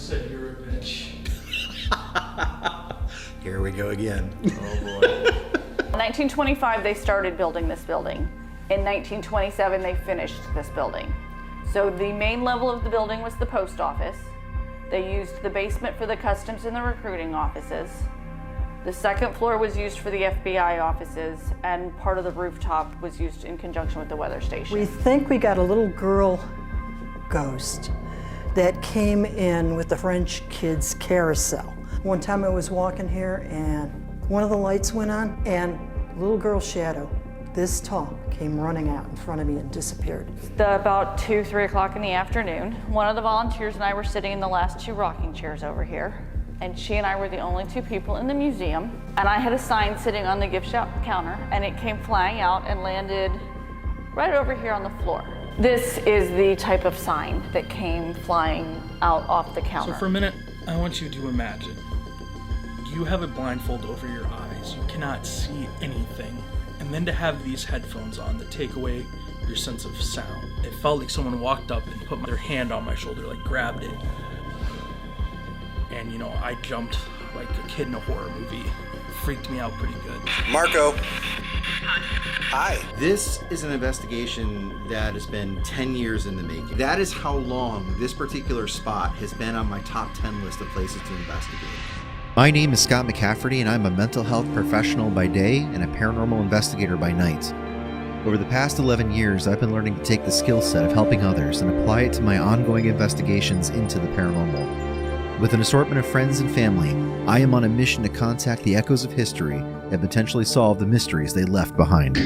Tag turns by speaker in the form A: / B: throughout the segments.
A: said you're a bitch.
B: Here we go again.
A: Oh boy.
C: In 1925, they started building this building. In 1927, they finished this building. So the main level of the building was the post office. They used the basement for the customs and the recruiting offices. The second floor was used for the FBI offices, and part of the rooftop was used in conjunction with the weather station.
D: We think we got a little girl ghost that came in with the French kids' carousel. One time I was walking here and one of the lights went on and a little girl's shadow, this tall, came running out in front of me and disappeared.
C: About 2, 3 o'clock in the afternoon, one of the volunteers and I were sitting in the last 2 rocking chairs over here, and she and I were the only 2 people in the museum, and I had a sign sitting on the gift shop counter, and it came flying out and landed right over here on the floor. This is the type of sign that came flying out off the counter.
A: So for a minute, I want you to imagine. You have a blindfold over your eyes. You cannot see anything. And then to have these headphones on that take away your sense of sound. It felt like someone walked up and put their hand on my shoulder, like grabbed it. And I jumped like a kid in a horror movie. It freaked me out pretty good.
B: Marco. Hi. This is an investigation that has been 10 years in the making. That is how long this particular spot has been on my top 10 list of places to investigate.
E: My name is Scott McCafferty, and I'm a mental health professional by day and a paranormal investigator by night. Over the past 11 years, I've been learning to take the skill set of helping others and apply it to my ongoing investigations into the paranormal. With an assortment of friends and family, I am on a mission to contact the echoes of history and potentially solve the mysteries they left behind.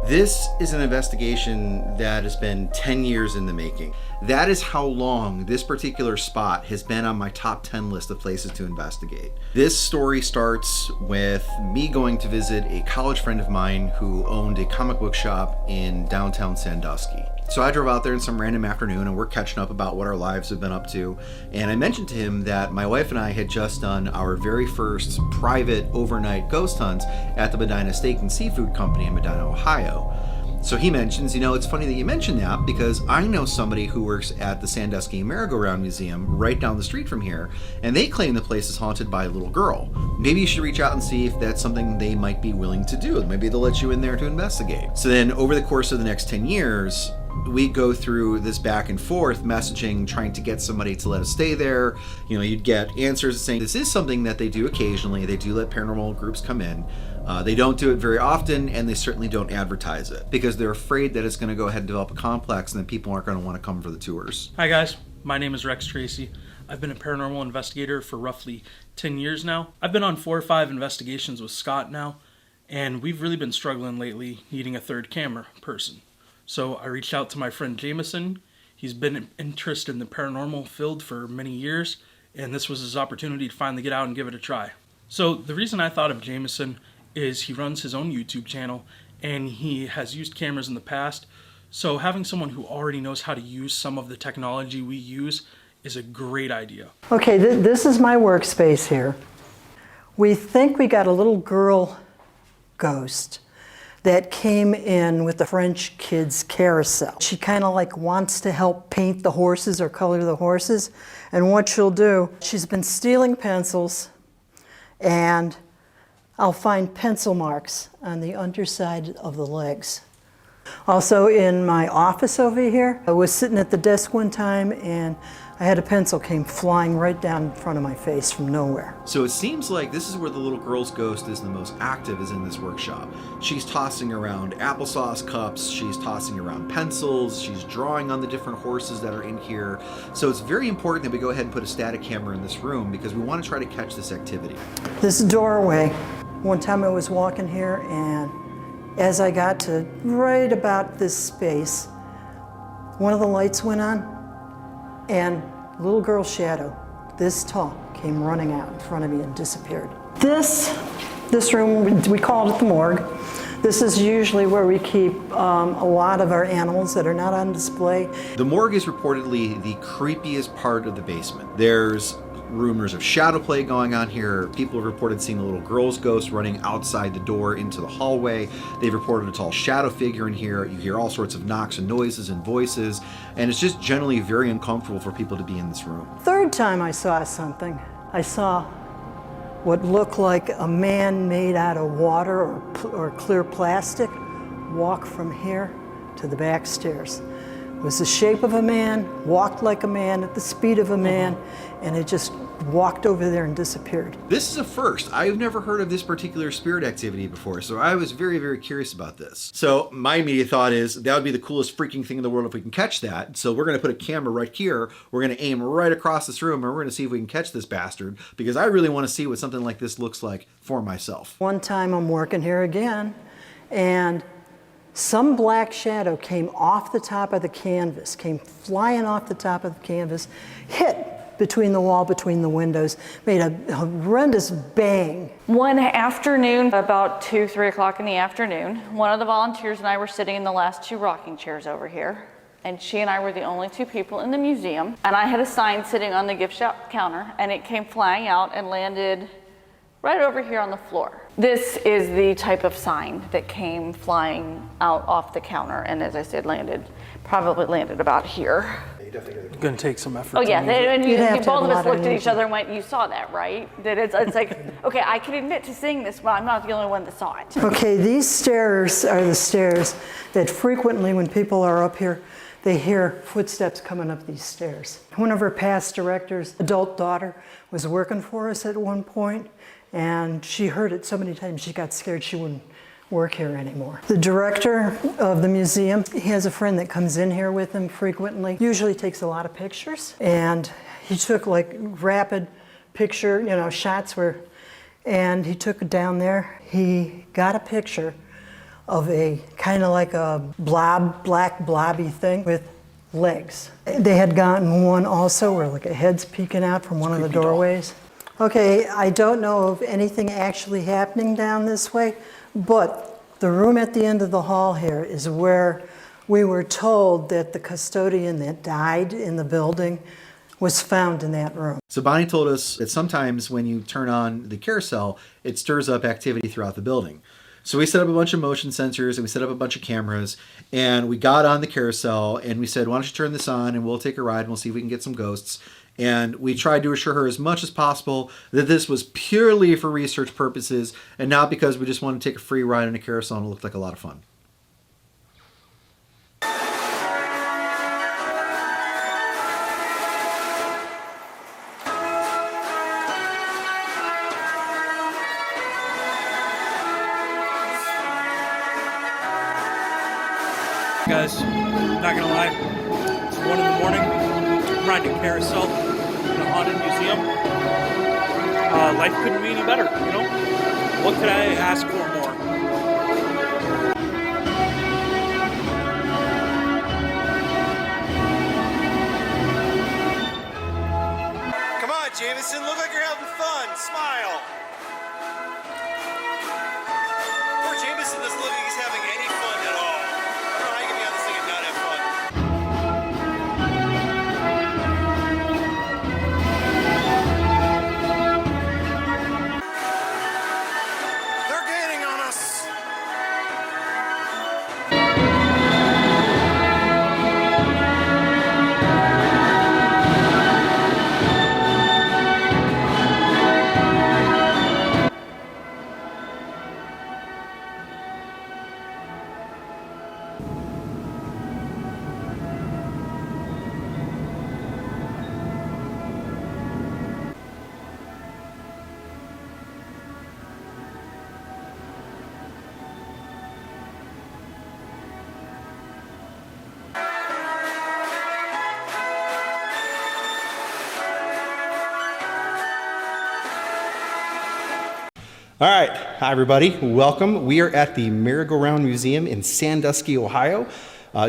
B: This is an investigation that has been 10 years in the making. That is how long this particular spot has been on my top 10 list of places to investigate. This story starts with me going to visit a college friend of mine who owned a comic book shop in downtown Sandusky. So I drove out there in some random afternoon and we're catching up about what our lives have been up to. And I mentioned to him that my wife and I had just done our very first private overnight ghost hunt at the Medina Steak and Seafood Company in Medina, Ohio. So he mentions, it's funny that you mentioned that because I know somebody who works at the Sandusky Merry-Go-Round Museum right down the street from here, and they claim the place is haunted by a little girl. Maybe you should reach out and see if that's something they might be willing to do. Maybe they'll let you in there to investigate. So then over the course of the next 10 years, we go through this back and forth messaging, trying to get somebody to let us stay there. You'd get answers saying this is something that they do occasionally. They do let paranormal groups come in. They don't do it very often, and they certainly don't advertise it because they're afraid that it's going to go ahead and develop a complex and then people aren't going to want to come for the tours.
A: Hi guys, my name is Rex Tracy. I've been a paranormal investigator for roughly 10 years now. I've been on 4 or 5 investigations with Scott now, and we've really been struggling lately needing a third camera person. So I reached out to my friend Jamison. He's been interested in the paranormal field for many years, and this was his opportunity to finally get out and give it a try. So the reason I thought of Jamison is he runs his own YouTube channel, and he has used cameras in the past. So having someone who already knows how to use some of the technology we use is a great idea.
D: Okay, this is my workspace here. We think we got a little girl ghost that came in with the French kids' carousel. She kind of wants to help paint the horses or color the horses. And what she'll do, she's been stealing pencils, and I'll find pencil marks on the underside of the legs. Also in my office over here, I was sitting at the desk one time and I had a pencil came flying right down in front of my face from nowhere.
B: So it seems like this is where the little girl's ghost is the most active, is in this workshop. She's tossing around applesauce cups, she's tossing around pencils, she's drawing on the different horses that are in here. So it's very important that we go ahead and put a static camera in this room because we want to try to catch this activity.
D: This doorway One time I was walking here, and as I got to right about this space, one of the lights went on, and a little girl's shadow, this tall, came running out in front of me and disappeared. This room, we called it the morgue. This is usually where we keep a lot of our animals that are not on display.
B: The morgue is reportedly the creepiest part of the basement. There's rumors of shadow play going on here. People have reported seeing a little girl's ghost running outside the door into the hallway. They've reported a tall shadow figure in here. You hear all sorts of knocks and noises and voices, and it's just generally very uncomfortable for people to be in this room.
D: Third time I saw something, I saw what looked like a man made out of water or clear plastic walk from here to the back stairs. It was the shape of a man, walked like a man, at the speed of a man, and it just walked over there and disappeared.
B: This is a first. I've never heard of this particular spirit activity before, so I was very, very curious about this. So my immediate thought is that would be the coolest freaking thing in the world if we can catch that. So we're going to put a camera right here. We're going to aim right across this room, and we're going to see if we can catch this bastard, because I really want to see what something like this looks like for myself.
D: One time I'm working here again, and some black shadow came off the top of the canvas, came flying off the top of the canvas, hit between the wall, between the windows, made a horrendous bang.
C: One afternoon, about 2, 3 o'clock in the afternoon, one of the volunteers and I were sitting in the last 2 rocking chairs over here, and she and I were the only 2 people in the museum, and I had a sign sitting on the gift shop counter, and it came flying out and landed right over here on the floor. This is the type of sign that came flying out off the counter, and as I said, probably landed about here.
A: Going to take some effort.
C: Oh yeah, and
D: You'd have to
C: both
D: have
C: of
D: a
C: us
D: lot of
C: looked at each
D: energy.
C: other and went, "You saw that, right?" That it's like, okay, I can admit to seeing this, but I'm not the only one that saw it.
D: Okay, these stairs are the stairs that frequently when people are up here, they hear footsteps coming up these stairs. One of our past directors' adult daughter was working for us at one point, and she heard it so many times she got scared she wouldn't work here anymore. The director of the museum, he has a friend that comes in here with him frequently, usually takes a lot of pictures, and he took like rapid picture, shots and he took it down there. He got a picture of a kind of like a black blobby thing with legs. They had gotten one also where like a head's peeking out from one of the doorways. Okay, I don't know of anything actually happening down this way, but the room at the end of the hall here is where we were told that the custodian that died in the building was found in that room.
B: So Bonnie told us that sometimes when you turn on the carousel, it stirs up activity throughout the building. So we set up a bunch of motion sensors and we set up a bunch of cameras, and we got on the carousel and we said, why don't you turn this on and we'll take a ride and we'll see if we can get some ghosts. And we tried to assure her as much as possible that this was purely for research purposes and not because we just wanted to take a free ride on a carousel and it looked like a lot of fun.
A: Guys, not gonna lie, it's 1 in the morning, I'm riding a carousel in a haunted museum. Life couldn't be any better, What could I ask for more?
F: Come on, Jamison, look like you're having fun. Smile. Poor Jamison doesn't look like he's having any fun at all. I don't know how you can be on this thing and not have fun. They're gaining on us.
G: All right, hi everybody, welcome. We are at the Merry-Go-Round Museum in Sandusky, Ohio.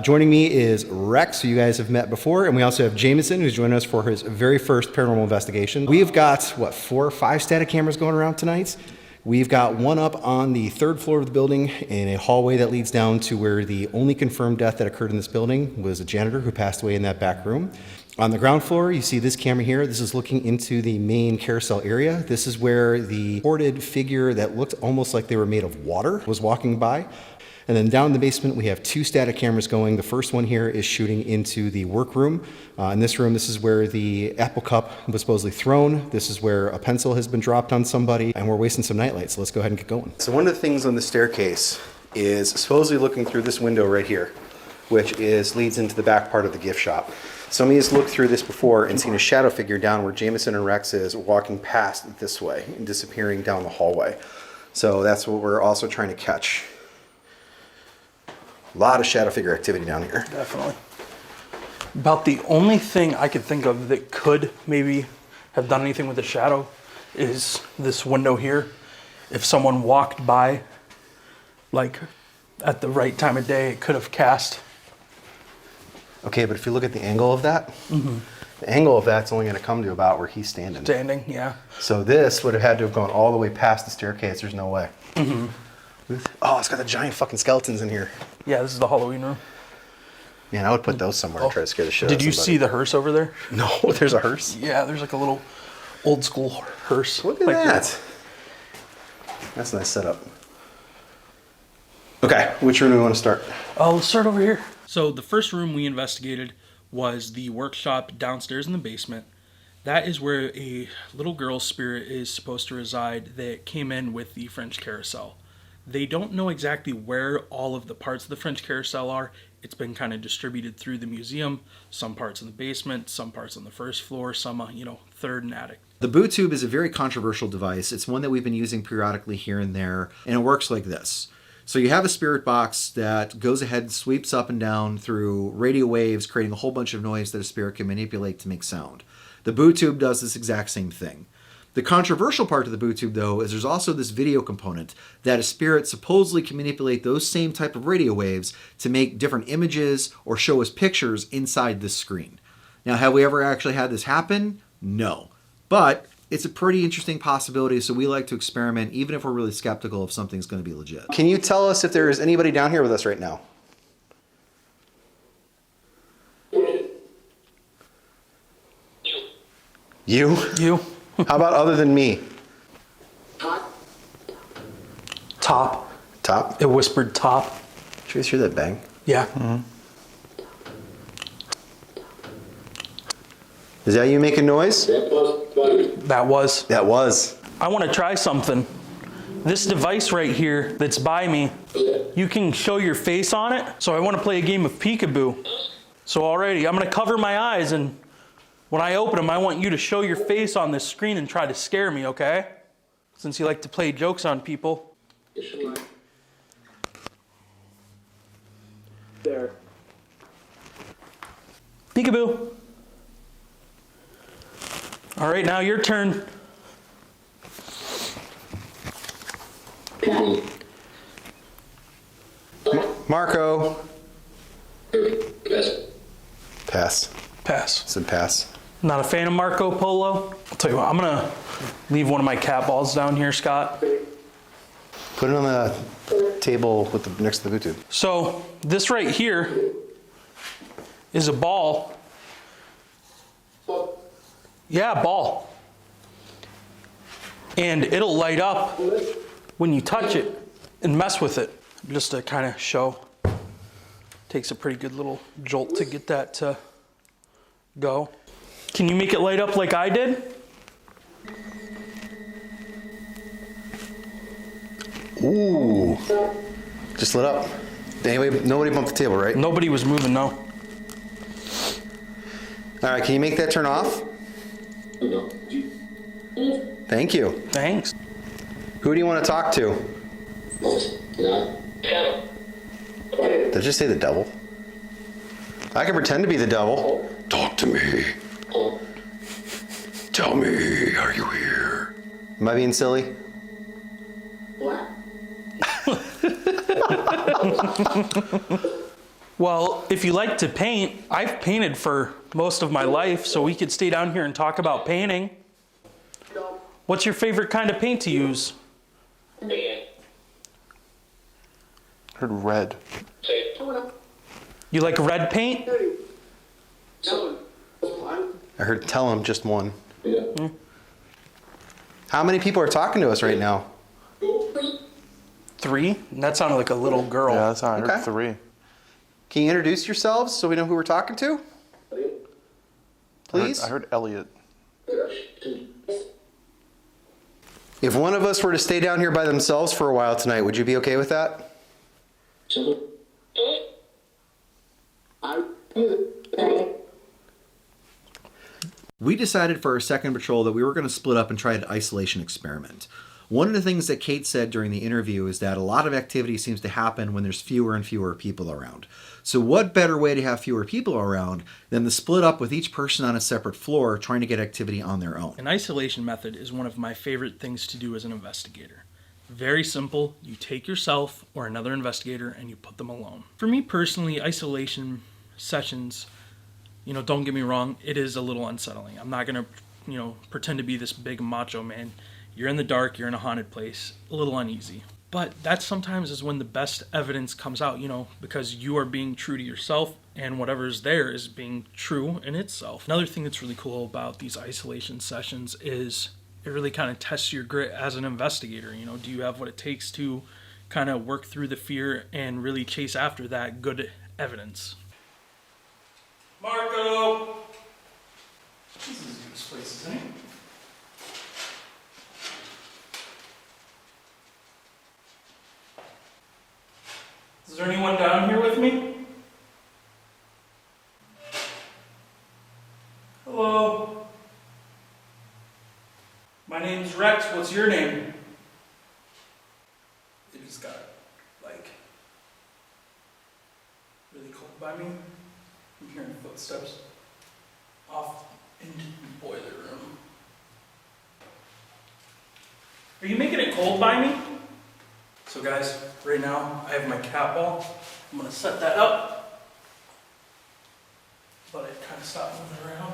G: Joining me is Rex, who you guys have met before, and we also have Jamison, who's joining us for his very first paranormal investigation. We've got, 4 or 5 static cameras going around tonight. We've got one up on the 3rd floor of the building in a hallway that leads down to where the only confirmed death that occurred in this building was a janitor who passed away in that back room. On the ground floor, you see this camera here. This is looking into the main carousel area. This is where the hoarded figure that looked almost like they were made of water was walking by. And then down in the basement, we have 2 static cameras going. The first one here is shooting into the workroom. In this room, this is where the apple cup was supposedly thrown. This is where a pencil has been dropped on somebody, and we're wasting some nightlight, so let's go ahead and get going. So one of the things on the staircase is supposedly looking through this window right here, which leads into the back part of the gift shop. Some of you has looked through this before and seen a shadow figure down where Jamison and Rex is walking past this way and disappearing down the hallway. So that's what we're also trying to catch. A lot of shadow figure activity down here.
A: Definitely. About the only thing I could think of that could maybe have done anything with the shadow is this window here. If someone walked by, like at the right time of day, it could have cast.
G: Okay, but if you look at the angle of that, the angle of that's only going to come to about where he's standing.
A: Standing, yeah.
G: So this would have had to have gone all the way past the staircase. There's no way. Oh, it's got the giant fucking skeletons in here.
A: Yeah, this is the Halloween room.
G: Man, I would put those somewhere and try to scare the shit out of
A: Did you
G: somebody.
A: see the hearse over there?
G: No, there's a hearse.
A: Yeah, there's like a little old school hearse.
G: Look at
A: like
G: that. That's a nice setup. Okay, which room do we want to start?
A: Let's start over here. So the first room we investigated was the workshop downstairs in the basement. That is where a little girl's spirit is supposed to reside that came in with the French carousel. They don't know exactly where all of the parts of the French carousel are. It's been kind of distributed through the museum, some parts in the basement, some parts on the 1st floor, some, 3rd and attic.
B: The boo tube is a very controversial device. It's one that we've been using periodically here and there, and it works like this. So you have a spirit box that goes ahead and sweeps up and down through radio waves, creating a whole bunch of noise that a spirit can manipulate to make sound. The boo tube does this exact same thing. The controversial part of the boo tube, though, is there's also this video component that a spirit supposedly can manipulate those same type of radio waves to make different images or show us pictures inside this screen. Now, have we ever actually had this happen? No. But it's a pretty interesting possibility, so we like to experiment, even if we're really skeptical if something's going to be legit.
G: Can you tell us if there is anybody down here with us right now? You?
A: You?
G: How about other than me?
A: Top.
G: Top?
A: It whispered top.
G: Did you guys hear that bang?
A: Yeah.
G: Is that you making noise?
A: That was.
G: That was.
A: I want to try something. This device right here that's by me, you can show your face on it. So I want to play a game of peekaboo. So already, I'm going to cover my eyes, and when I open them, I want you to show your face on this screen and try to scare me, okay? Since you like to play jokes on people. There. Peekaboo. All right, now your turn.
G: Marco. Pass.
A: Pass.
G: I said pass.
A: Not a fan of Marco Polo? I'll tell you what, I'm gonna leave one of my cat balls down here, Scott.
G: Put it on the table with the next to the Bluetooth.
A: So this right here is a ball. Yeah, ball. And it'll light up when you touch it and mess with it. Just to kind of show. Takes a pretty good little jolt to get that to go. Can you make it light up like I did?
G: Ooh. Just lit up. Anyway, nobody bumped the table, right?
A: Nobody was moving, no.
G: All right, can you make that turn off? Thank you.
A: Thanks.
G: Who do you want to talk to? Did I just say the devil? I can pretend to be the devil. Talk to me. Tell me, are you here? Am I being silly?
A: Well, if you like to paint, I've painted for most of my life, so we could stay down here and talk about painting. What's your favorite kind of paint to use?
H: Heard red.
A: You like red paint?
G: I heard tell him just one. How many people are talking to us right now?
A: 3? That sounded like a little girl.
H: Yeah, that's how I heard
G: Okay.
H: 3.
G: Can you introduce yourselves so we know who we're talking to? Please?
H: I heard Elliot.
G: If one of us were to stay down here by themselves for a while tonight, would you be okay with that?
B: We decided for our second patrol that we were going to split up and try an isolation experiment. One of the things that Kate said during the interview is that a lot of activity seems to happen when there's fewer and fewer people around. So what better way to have fewer people around than to split up with each person on a separate floor trying to get activity on their own?
A: An isolation method is one of my favorite things to do as an investigator. Very simple. You take yourself or another investigator and you put them alone. For me personally, isolation sessions, don't get me wrong, it is a little unsettling. I'm not going to, pretend to be this big macho man. You're in the dark, you're in a haunted place, a little uneasy. But that sometimes is when the best evidence comes out, because you are being true to yourself and whatever is there is being true in itself. Another thing that's really cool about these isolation sessions is it really kind of tests your grit as an investigator. Do you have what it takes to kind of work through the fear and really chase after that good evidence? Marco! This is a good place, isn't it? Is there anyone down here with me? Hello? My name's Rex. What's your name? It just got, really cold by me. I'm hearing footsteps off into the boiler room. Are you making it cold by me? So guys, right now I have my cat ball. I'm gonna set that up. But it kind of stopped moving around.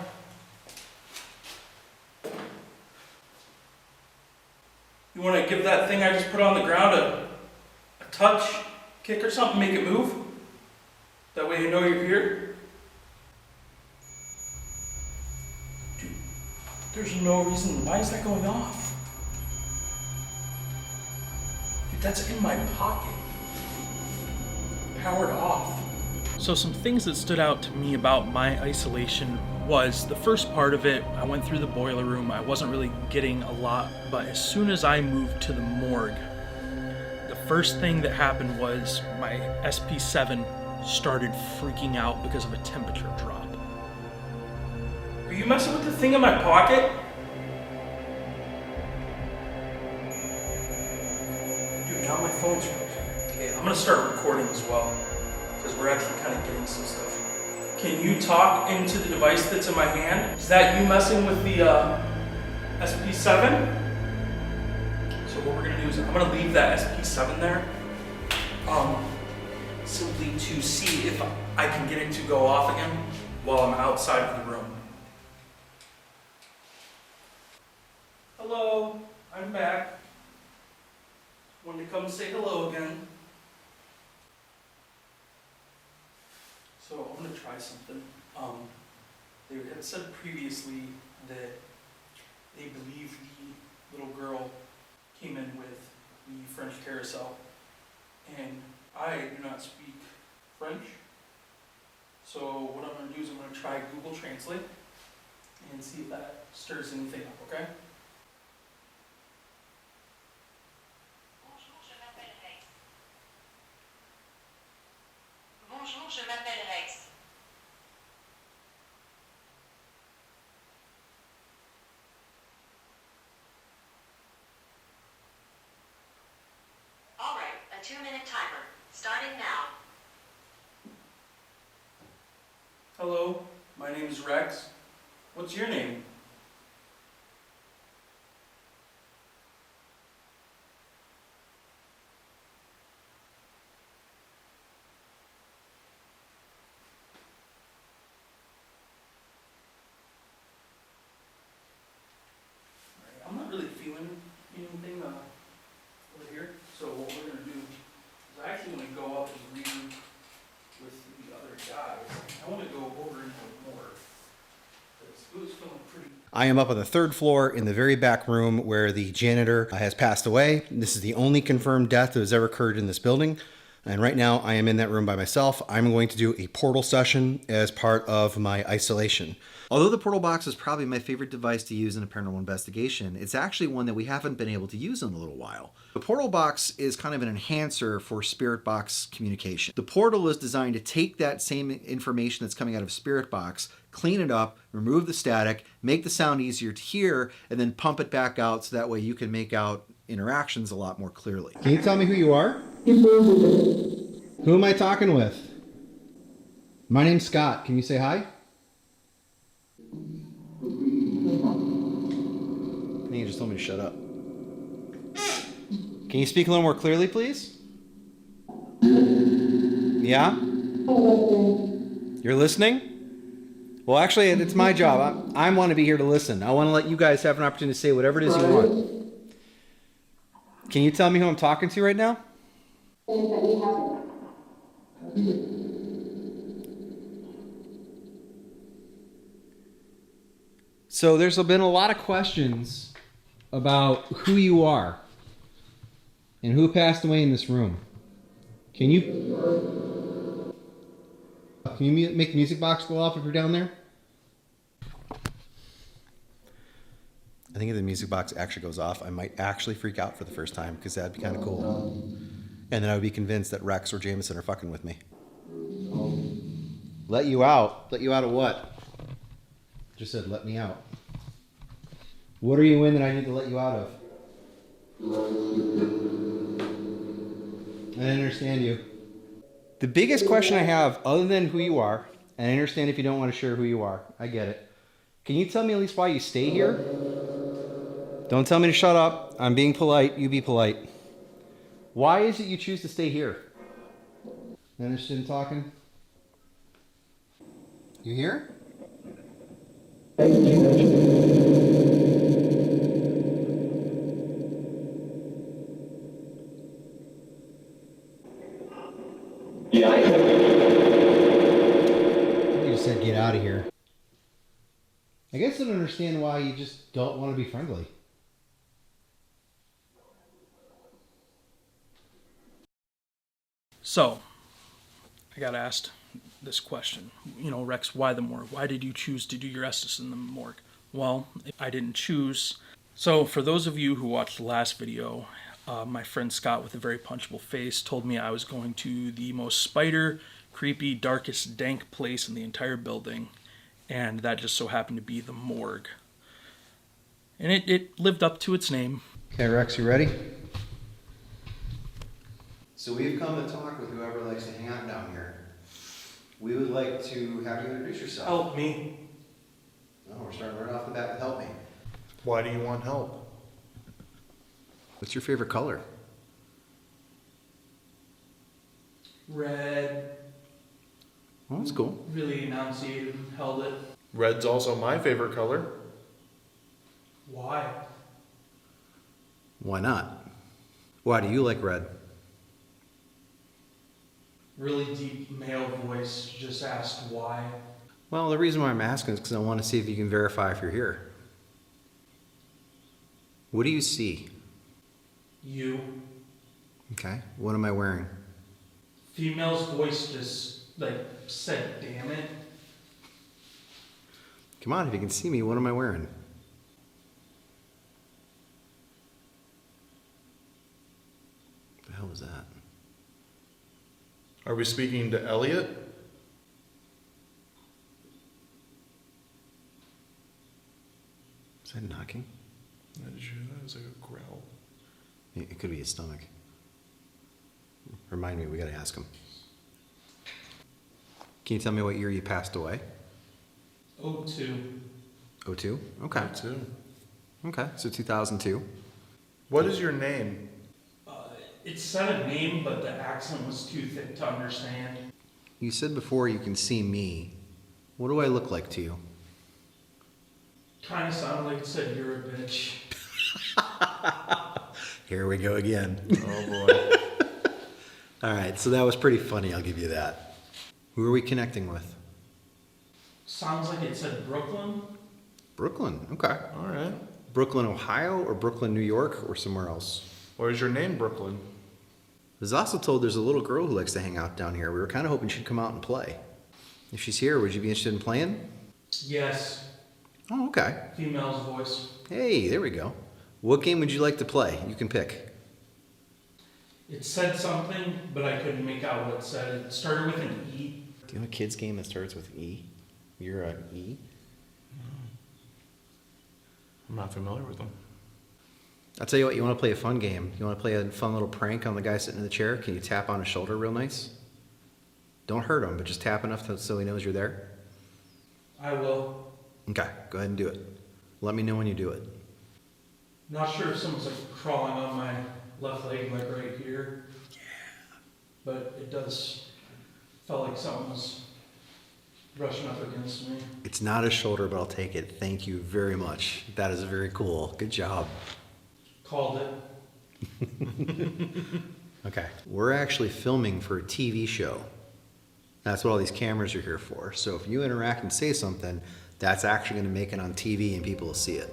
A: You wanna give that thing I just put on the ground a touch, kick or something, make it move? That way you know you're here. Dude, there's no reason, why is that going off? Dude, that's in my pocket. Powered off. So some things that stood out to me about my isolation was the first part of it, I went through the boiler room, I wasn't really getting a lot, but as soon as I moved to the morgue, the first thing that happened was my SP7 started freaking out because of a temperature drop. Are you messing with the thing in my pocket? Dude, now my phone's frozen. Okay, I'm gonna start recording as well, because we're actually kind of getting some stuff. Can you talk into the device that's in my hand? Is that you messing with the SP7? So what we're gonna do is I'm gonna leave that SP7 there, simply to see if I can get it to go off again while I'm outside of the room. Hello, I'm back. Wanted to come say hello again. So I'm gonna try something. They had said previously that they believe the little girl came in with the French carousel, and I do not speak French. So what I'm gonna do is I'm gonna try Google Translate and see if that stirs anything up, okay?
I: Bonjour, je m'appelle Rex. All right, a 2-minute timer, starting now.
A: Hello, my name is Rex. What's your name?
G: I am up on the 3rd floor in the very back room where the janitor has passed away. This is the only confirmed death that has ever occurred in this building. And right now I am in that room by myself. I'm going to do a portal session as part of my isolation.
B: Although the portal box is probably my favorite device to use in a paranormal investigation, it's actually one that we haven't been able to use in a little while. The portal box is kind of an enhancer for spirit box communication. The portal is designed to take that same information that's coming out of spirit box, clean it up, remove the static, make the sound easier to hear, and then pump it back out so that way you can make out interactions a lot more clearly.
G: Can you tell me who you are? Who am I talking with? My name's Scott. Can you say hi?
B: I think you just told me to shut up.
G: Can you speak a little more clearly, please? Yeah? You're listening? Well, actually, it's my job. I want to be here to listen. I want to let you guys have an opportunity to say whatever it is you want. Can you tell me who I'm talking to right now? So there's been a lot of questions about who you are and who passed away in this room. Can you make the music box go off if you're down there?
B: I think if the music box actually goes off, I might actually freak out for the first time because that'd be kind of cool. And then I would be convinced that Rex or Jamison are fucking with me.
G: Let you out? Let you out of what? Just said let me out. What are you in that I need to let you out of? I didn't understand you. The biggest question I have, other than who you are, and I understand if you don't want to share who you are, I get it. Can you tell me at least why you stay here? Don't tell me to shut up. I'm being polite. You be polite. Why is it you choose to stay here? Not interested in talking? You here? You just said get out of here. I guess I don't understand why you just don't want to be friendly.
A: So, I got asked this question. You know, Rex, why the morgue? Why did you choose to do your Estes in the morgue? Well, I didn't choose. So, for those of you who watched the last video, my friend Scott with a very punchable face told me I was going to the most spider, creepy, darkest, dank place in the entire building, and that just so happened to be the morgue. And it lived up to its name.
G: Okay, Rex, you ready?
B: So we've come to talk with whoever likes to hang out down here. We would like to have you introduce yourself.
A: Help me.
B: No, we're starting right off the bat with help me.
H: Why do you want help?
B: What's your favorite color?
A: Red.
B: Oh, that's cool.
A: Really enunciated, held it.
H: Red's also my favorite color.
A: Why?
B: Why not? Why do you like red?
A: Really deep male voice just asked why.
B: Well, the reason why I'm asking is because I want to see if you can verify if you're here. What do you see?
A: You.
B: Okay. What am I wearing?
A: Female's voice just said, damn it.
B: Come on, if you can see me, what am I wearing? What the hell was that?
H: Are we speaking to Elliot?
B: Is that knocking?
H: Did you hear that? It was like a growl.
B: It could be his stomach. Remind me, we gotta ask him. Can you tell me what year you passed away?
A: 02.
B: 02? Okay.
H: Me too.
B: Okay, so 2002.
H: What is your name?
A: It said a name, but the accent was too thick to understand.
B: You said before you can see me. What do I look like to you?
A: Kind of sounded like it said you're a bitch.
B: Here we go again.
H: Oh boy.
B: All right, so that was pretty funny, I'll give you that. Who are we connecting with?
A: Sounds like it said Brooklyn.
B: Brooklyn. Okay.
H: All right.
B: Brooklyn, Ohio, or Brooklyn, New York, or somewhere else?
H: Or is your name Brooklyn?
B: I was also told there's a little girl who likes to hang out down here. We were kind of hoping she'd come out and play. If she's here, would you be interested in playing?
A: Yes.
B: Oh, okay.
A: Female's voice.
B: Hey, there we go. What game would you like to play? You can pick.
A: It said something, but I couldn't make out what it said. It started with an E.
B: Do you know a kid's game that starts with E? You're a E?
H: I'm not familiar with them.
B: I'll tell you what, you want to play a fun game. You want to play a fun little prank on the guy sitting in the chair? Can you tap on his shoulder real nice? Don't hurt him, but just tap enough so he knows you're there.
A: I will.
B: Okay, go ahead and do it. Let me know when you do it.
A: Not sure if someone's like crawling on my left leg, like right here. Yeah. But it does. Felt like something was brushing up against me.
B: It's not his shoulder, but I'll take it. Thank you very much. That is very cool. Good job.
A: Called it.
B: Okay. We're actually filming for a TV show. That's what all these cameras are here for. So if you interact and say something, that's actually going to make it on TV and people will see it.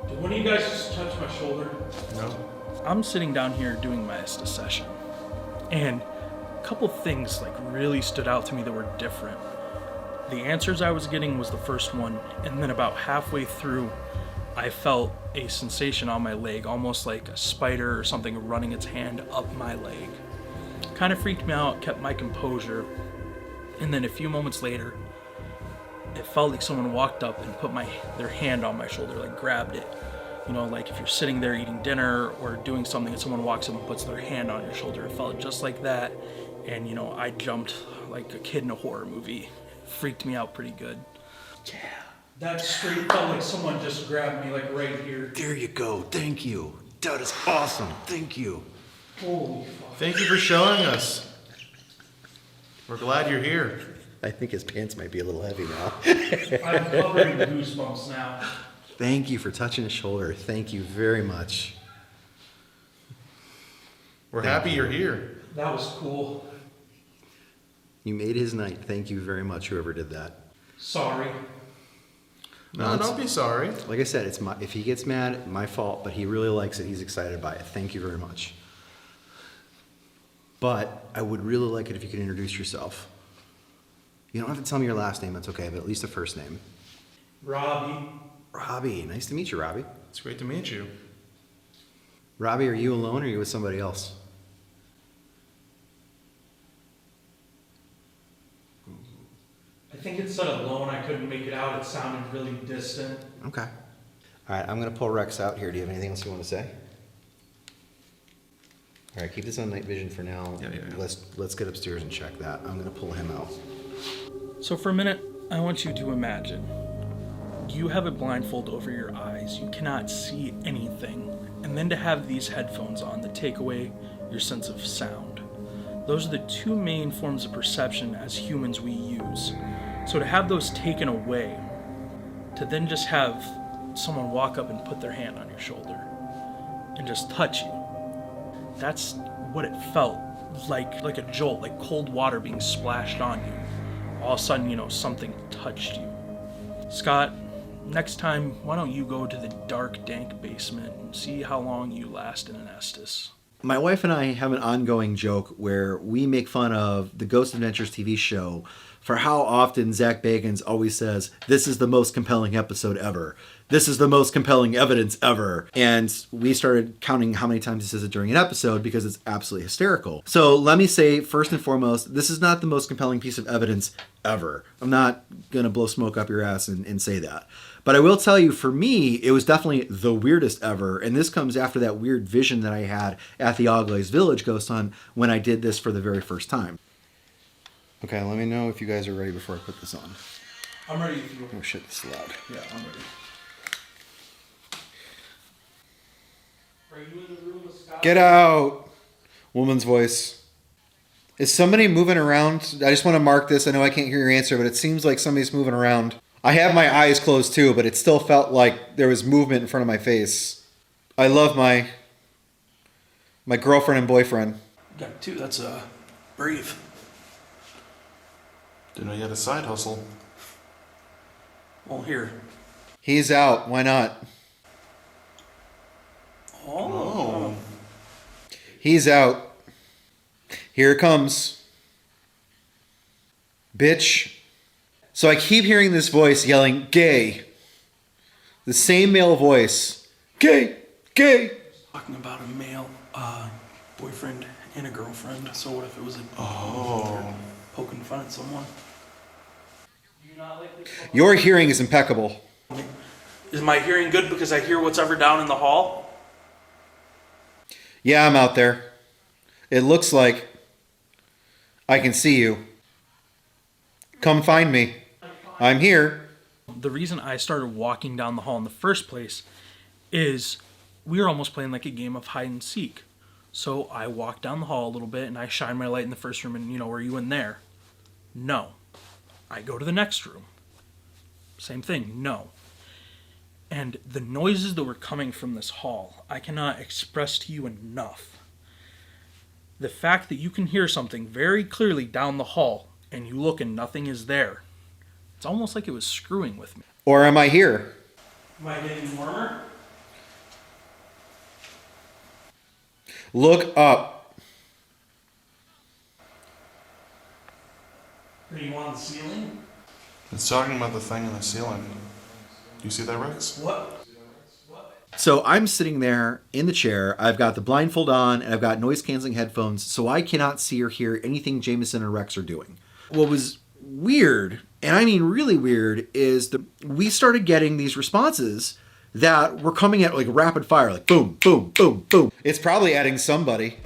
A: Did one of you guys just touch my shoulder?
H: No.
A: I'm sitting down here doing my Estes session, and a couple things like really stood out to me that were different. The answers I was getting was the first one, and then about halfway through, I felt a sensation on my leg, almost like a spider or something running its hand up my leg. Kind of freaked me out, kept my composure, and then a few moments later, it felt like someone walked up and put their hand on my shoulder, like grabbed it. You know, like if you're sitting there eating dinner or doing something and someone walks up and puts their hand on your shoulder. It felt just like that. And, you know, I jumped like a kid in a horror movie. It freaked me out pretty good. Yeah. That straight felt like someone just grabbed me like right here.
B: There you go. Thank you. That is awesome. Thank you.
A: Holy fuck.
H: Thank you for showing us. We're glad you're here.
B: I think his pants might be a little heavy now.
A: I'm covered in goosebumps now.
B: Thank you for touching his shoulder. Thank you very much.
H: We're happy you're here.
A: That was cool.
B: You made his night. Thank you very much, whoever did that.
A: Sorry.
H: No, don't be sorry.
B: Like I said, if he gets mad, my fault, but he really likes it. He's excited by it. Thank you very much. But I would really like it if you could introduce yourself. You don't have to tell me your last name, that's okay, but at least a first name.
A: Robbie.
B: Robbie. Nice to meet you, Robbie.
H: It's great to meet you.
B: Robbie, are you alone or are you with somebody else?
A: I think it said alone. I couldn't make it out. It sounded really distant.
B: Okay. All right, I'm going to pull Rex out here. Do you have anything else you want to say? All right, keep this on night vision for now.
H: Yeah.
B: Let's get upstairs and check that. I'm going to pull him out.
A: So for a minute, I want you to imagine. You have a blindfold over your eyes. You cannot see anything. And then to have these headphones on that take away your sense of sound. Those are the two main forms of perception as humans we use. So to have those taken away, to then just have someone walk up and put their hand on your shoulder and just touch you, that's what it felt like a jolt, like cold water being splashed on you. All of a sudden, you know, something touched you. Scott, next time, why don't you go to the dark, dank basement and see how long you last in an Estes?
B: My wife and I have an ongoing joke where we make fun of the Ghost Adventures TV show for how often Zach Bagans always says, "This is the most compelling episode ever. This is the most compelling evidence ever." And we started counting how many times he says it during an episode because it's absolutely hysterical. So let me say, first and foremost, this is not the most compelling piece of evidence ever. I'm not going to blow smoke up your ass and say that. But I will tell you, for me, it was definitely the weirdest ever. And this comes after that weird vision that I had at the Oglays Village Ghost Hunt when I did this for the very first time. Okay, let me know if you guys are ready before I put this on.
A: I'm ready if you
B: Oh shit, this is loud.
A: Yeah, I'm ready. Are you in the room with Scott?
G: Get out! Woman's voice. Is somebody moving around? I just want to mark this. I know I can't hear your answer, but it seems like somebody's moving around. I have my eyes closed too, but it still felt like there was movement in front of my face. I love my girlfriend and boyfriend.
A: Got two, that's brave.
H: Didn't know you had a side hustle.
A: Well, here.
E: He's out. Why not?
A: Oh.
E: He's out. Here it comes. Bitch. So I keep hearing this voice yelling, gay. The same male voice. Gay! Gay!
A: Talking about a male boyfriend and a girlfriend. So what if it was a poking fun at someone?
E: Your hearing is impeccable.
A: Is my hearing good because I hear what's ever down in the hall?
E: Yeah, I'm out there. It looks like I can see you. Come find me. I'm here.
A: The reason I started walking down the hall in the first place is we were almost playing like a game of hide and seek. So I walked down the hall a little bit and I shine my light in the first room and, were you in there? No. I go to the next room. Same thing, no. And the noises that were coming from this hall, I cannot express to you enough. The fact that you can hear something very clearly down the hall and you look and nothing is there. It's almost like it was screwing with me.
E: Or am I here?
A: Am I getting warmer?
E: Look up.
A: Are you on the ceiling?
H: It's talking about the thing in the ceiling. Do you see that, Rex?
A: What?
B: So I'm sitting there in the chair. I've got the blindfold on and I've got noise canceling headphones, so I cannot see or hear anything Jamison and Rex are doing. What was weird, and I mean really weird, is that we started getting these responses that were coming at like rapid fire, like boom, boom, boom, boom.
E: It's probably adding somebody.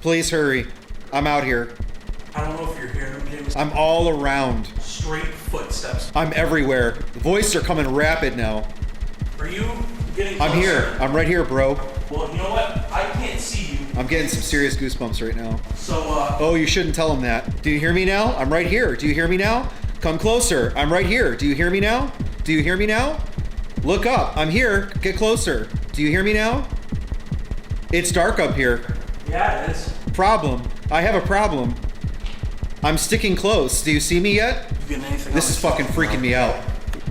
E: Please hurry. I'm out here.
A: I don't know if you're hearing them, James.
E: I'm all around.
A: Straight footsteps.
E: I'm everywhere. The voices are coming rapid now.
A: Are you getting
E: I'm
A: closer?
E: here. I'm right here, bro.
A: Well, you know what? I can't see you.
E: I'm getting some serious goosebumps right now.
A: So,
E: Oh, you shouldn't tell him that. Do you hear me now? I'm right here. Do you hear me now? Come closer. I'm right here. Do you hear me now? Do you hear me now? Look up. I'm here. Get closer. Do you hear me now? It's dark up here.
A: yeah, it is.
E: Problem. I have a problem. I'm sticking close. Do you see me yet?
A: You getting anything
E: This
A: on
E: is
A: this
E: fucking freaking me out.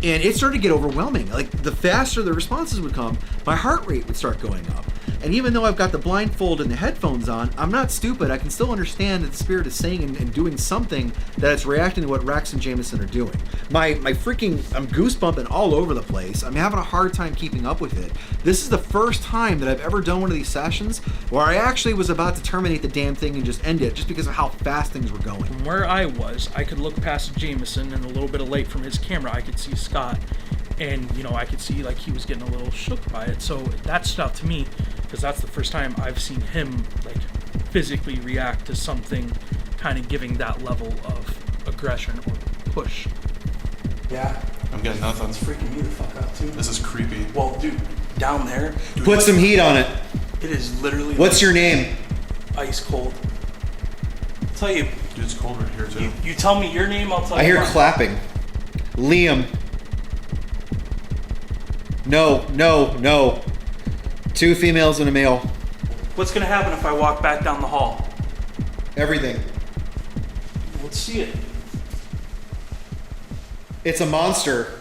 B: And it started to get overwhelming. Like, the faster the responses would come, my heart rate would start going up. And even though I've got the blindfold and the headphones on, I'm not stupid. I can still understand that the spirit is saying and doing something that it's reacting to what Rex and Jamison are doing. My freaking, I'm goosebumping all over the place. I'm having a hard time keeping up with it. This is the first time that I've ever done one of these sessions where I actually was about to terminate the damn thing and just end it just because of how fast things were going.
A: From where I was, I could look past Jamison and a little bit of light from his camera. I could see Scott. And, I could see like he was getting a little shook by it. So that stood out to me because that's the first time I've seen him like physically react to something kind of giving that level of aggression or push. Yeah.
H: I'm getting nothing.
A: It's freaking me the fuck out too.
H: This is creepy.
A: Well, dude, down there,
E: Put some heat on it.
A: it is literally
E: What's
A: like
E: your name?
A: ice cold. I'll tell you,
H: Dude, it's cold right here, too.
A: you tell me your name, I'll tell
E: I
A: you
E: hear
A: mine.
E: clapping. Liam. No. 2 females and a male.
A: What's gonna happen if I walk back down the hall?
E: Everything.
A: Let's see it.
E: It's a monster.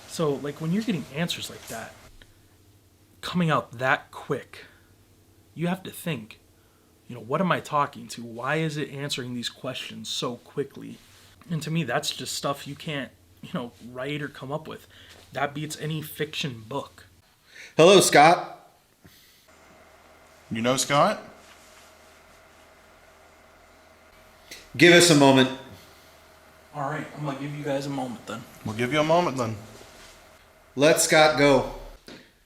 A: So, like, when you're getting answers like that, coming out that quick, you have to think, what am I talking to? Why is it answering these questions so quickly? And to me, that's just stuff you can't, write or come up with. That beats any fiction book.
E: Hello, Scott.
H: You know Scott?
E: Give us a moment.
A: All right, I'm gonna give you guys a moment then.
H: We'll give you a moment then.
E: Let Scott go.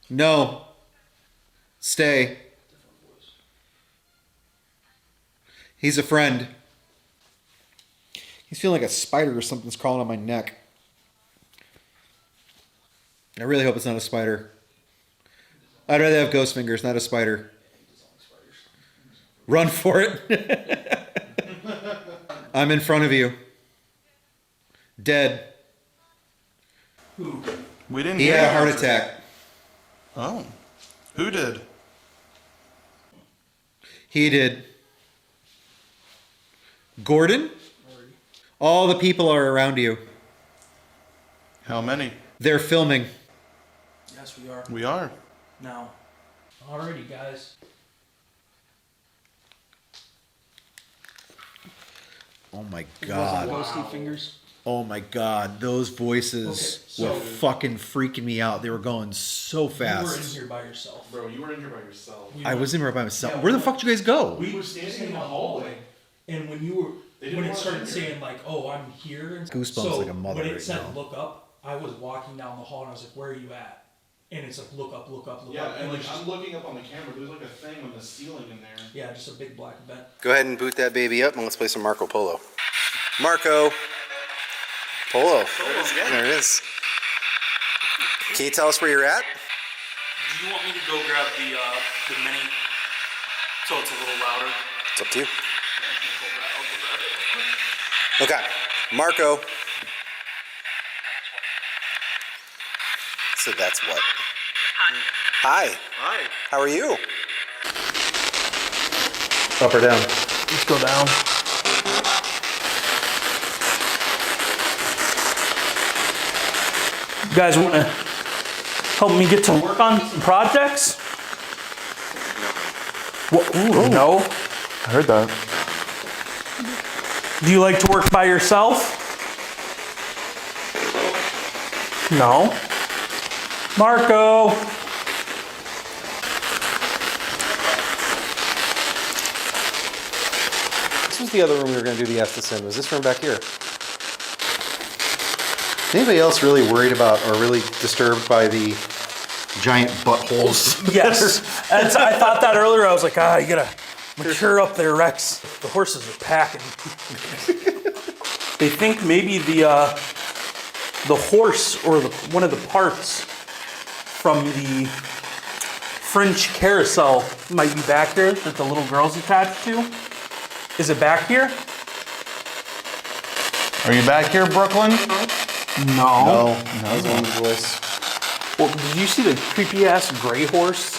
E: No. Stay. He's a friend. He's feeling like a spider or something's crawling on my neck. I really hope it's not a spider. I'd rather have ghost fingers, not a spider. Run for it. I'm in front of you. Dead.
A: Who?
H: We didn't
E: He
H: hear
E: had a
H: the
E: heart
H: answer.
E: attack.
H: Oh. Who did?
E: He did. Gordon? All the people are around you.
H: How many?
E: They're filming.
A: Yes, we are.
H: We are.
A: Now. Alrighty, guys.
E: Oh my
A: Wasn't
E: god.
A: ghosty fingers.
E: Oh my god. Those voices
A: Okay, so-
E: were fucking freaking me out. They were going so
A: You were in
E: fast.
A: here by yourself.
H: Bro, you were in here by yourself.
A: We
E: I
A: went-
E: was in here by myself.
A: Yeah,
E: Where the
A: we
E: fuck did you guys go?
A: We were standing in the hallway, and when you were
H: didn't
A: when it
H: want us
A: started
H: in here.
A: saying like, "Oh, I'm here," and
E: Goosebumps
A: so
E: like a mother
A: when it
E: right
A: said
E: now.
A: "look up," I was walking down the hall and I was like, "Where are you at?" And it's like, "Look up, look up, look
H: Yeah,
A: up."
H: and like
A: it's
H: I'm
A: just,
H: looking up on the camera. There's like a thing on the ceiling in there.
A: yeah, just a big black vent.
G: Go ahead and boot that baby up and let's play some Marco Polo. Marco Polo. There it is. Can you tell us where you're at?
A: Do you want me to go grab the mini so it's a little louder?
G: It's up to you. Okay, Marco. So that's what. Hi.
H: Hi.
G: How are you? Up or down?
A: Let's go down. You guys want to help me get to work on some projects? What? Ooh, no.
H: I heard that.
A: Do you like to work by yourself? No. Marco.
G: This was the other room we were going to do the Estes in. Was this room back here? Anybody else really worried about or really disturbed by the giant buttholes?
A: Yes. I thought that earlier. I was like, you gotta mature up there, Rex. The horses are packing. They think maybe the horse or one of the parts from the French carousel might be back there that the little girl's attached to. Is it back here?
H: Are you back here, Brooklyn?
A: No.
G: That was woman's voice.
A: Well, did you see the creepy ass gray horse?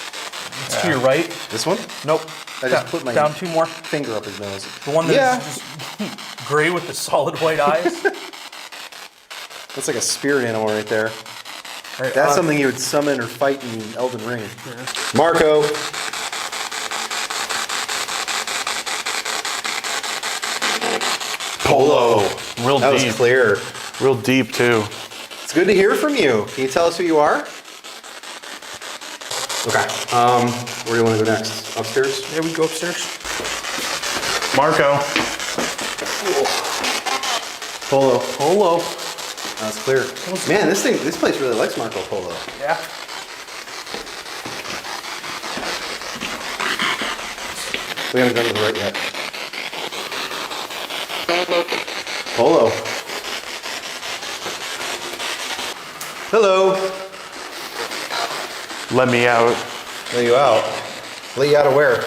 A: It's to your right.
G: This one?
A: Nope.
G: I just put my
A: down two more.
G: finger up his nose.
A: The one that's
G: Yeah.
A: just gray with the solid white eyes.
G: That's like a spirit animal right there.
A: Right,
G: That's something you would summon or fight in Elden Ring. Marco.
H: Polo. Real
G: That
H: deep.
G: was clear.
H: Real deep too.
G: It's good to hear from you. Can you tell us who you are? Okay. Where do you want to go next? Upstairs?
A: There we go upstairs.
H: Marco.
G: Polo.
A: Polo.
G: That's clear. Man, this place really likes Marco Polo.
A: Yeah.
G: We haven't gone to the right yet. Polo. Hello.
H: Let me out.
G: Let you out. Let you out of where?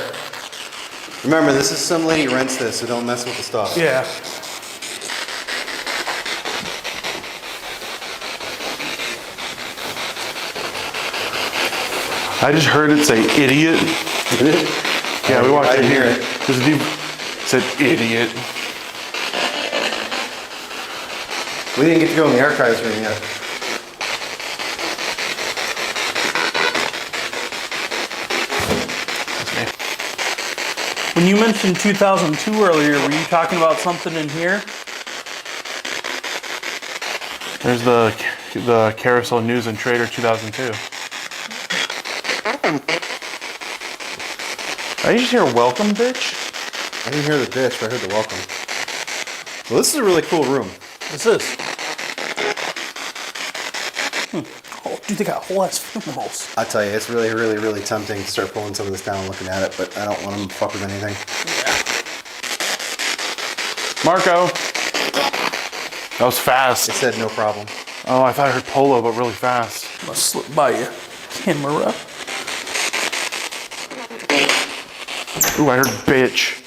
G: Remember, this is some lady rents this, so don't mess with the stuff.
A: Yeah.
H: I just heard it say idiot. Yeah, we walked
G: I
H: in
G: didn't
H: here.
G: hear it.
H: There's a dude said idiot.
G: We didn't get to go in the archives room yet.
A: When you mentioned 2002 earlier, were you talking about something in here?
H: There's the Carousel News and Trader 2002. I just hear welcome, bitch.
G: I didn't hear the bitch, but I heard the welcome. Well, this is a really cool room.
A: This is. Oh, dude, they got whole ass funerals.
G: I'll tell you, it's really, really, really tempting to start pulling some of this down and looking at it, but I don't want them to fuck with anything.
H: Marco. That was fast.
G: It said no problem.
H: Oh, I thought I heard polo, but really fast.
A: Must slip by you. Camera.
H: Ooh, I heard bitch.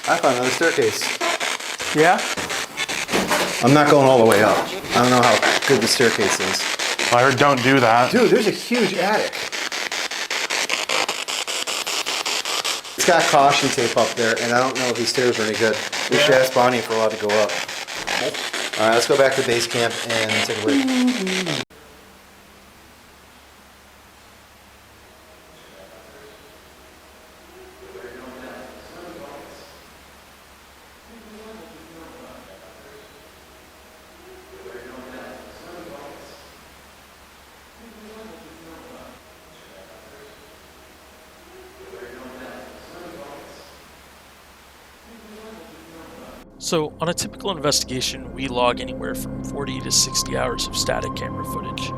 G: I found another staircase.
A: Yeah?
G: I'm not going all the way up. I don't know how good the staircase is.
H: I heard don't do that.
G: Dude, there's a huge attic. It's got caution tape up there, and I don't know if these stairs are any good. We should ask Bonnie if we're allowed to go up.
B: All right, let's go back to base camp and take a break.
A: So, on a typical investigation, we log anywhere from 40 to 60 hours of static camera footage.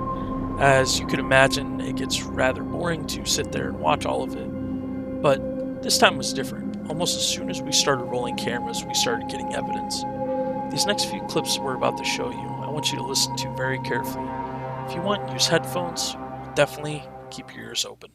A: As you could imagine, it gets rather boring to sit there and watch all of it. But this time was different. Almost as soon as we started rolling cameras, we started getting evidence. These next few clips we're about to show you, I want you to listen to very carefully. If you want, use headphones. Definitely keep your ears open.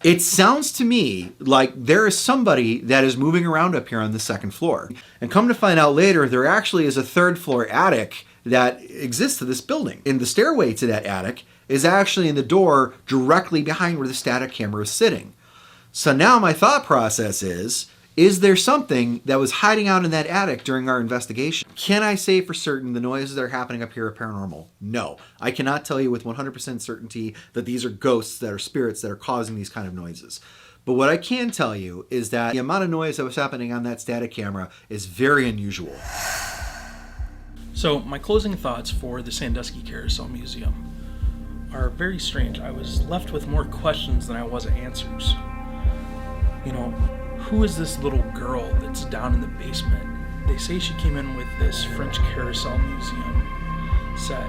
B: It sounds to me like there is somebody that is moving around up here on the second floor. And come to find out later, there actually is a third floor attic that exists to this building. And the stairway to that attic is actually in the door directly behind where the static camera is sitting. So now my thought process is there something that was hiding out in that attic during our investigation? Can I say for certain the noises that are happening up here are paranormal? No. I cannot tell you with 100% certainty that these are ghosts, that are spirits that are causing these kind of noises. But what I can tell you is that the amount of noise that was happening on that static camera is very unusual.
A: So, my closing thoughts for the Sandusky Carousel Museum are very strange. I was left with more questions than I was answers. You know, who is this little girl that's down in the basement? They say she came in with this French Carousel Museum set.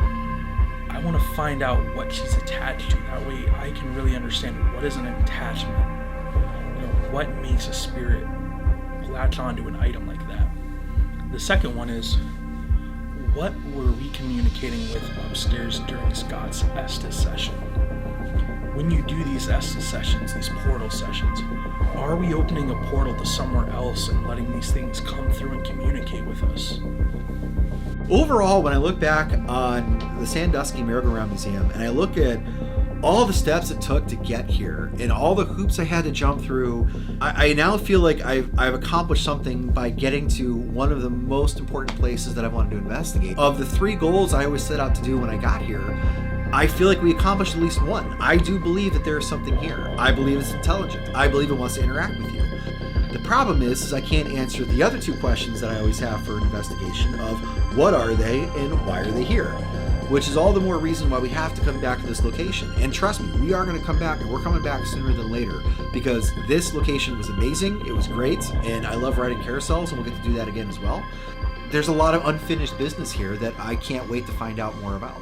A: I want to find out what she's attached to. That way I can really understand what is an attachment. You know, what makes a spirit latch onto an item like that. The second one is, what were we communicating with upstairs during Scott's Estes session? When you do these Estes sessions, these portal sessions, are we opening a portal to somewhere else and letting these things come through and communicate with us?
B: Overall, when I look back on the Sandusky Merry-Go-Round Museum and I look at all the steps it took to get here and all the hoops I had to jump through, I now feel like I've accomplished something by getting to one of the most important places that I wanted to investigate. Of the 3 goals I always set out to do when I got here, I feel like we accomplished at least one. I do believe that there is something here. I believe it's intelligent. I believe it wants to interact with you. The problem is I can't answer the other 2 questions that I always have for an investigation of what are they and why are they here? Which is all the more reason why we have to come back to this location. And trust me, we are going to come back, and we're coming back sooner than later, because this location was amazing, it was great, and I love riding carousels, and we'll get to do that again as well. There's a lot of unfinished business here that I can't wait to find out more about.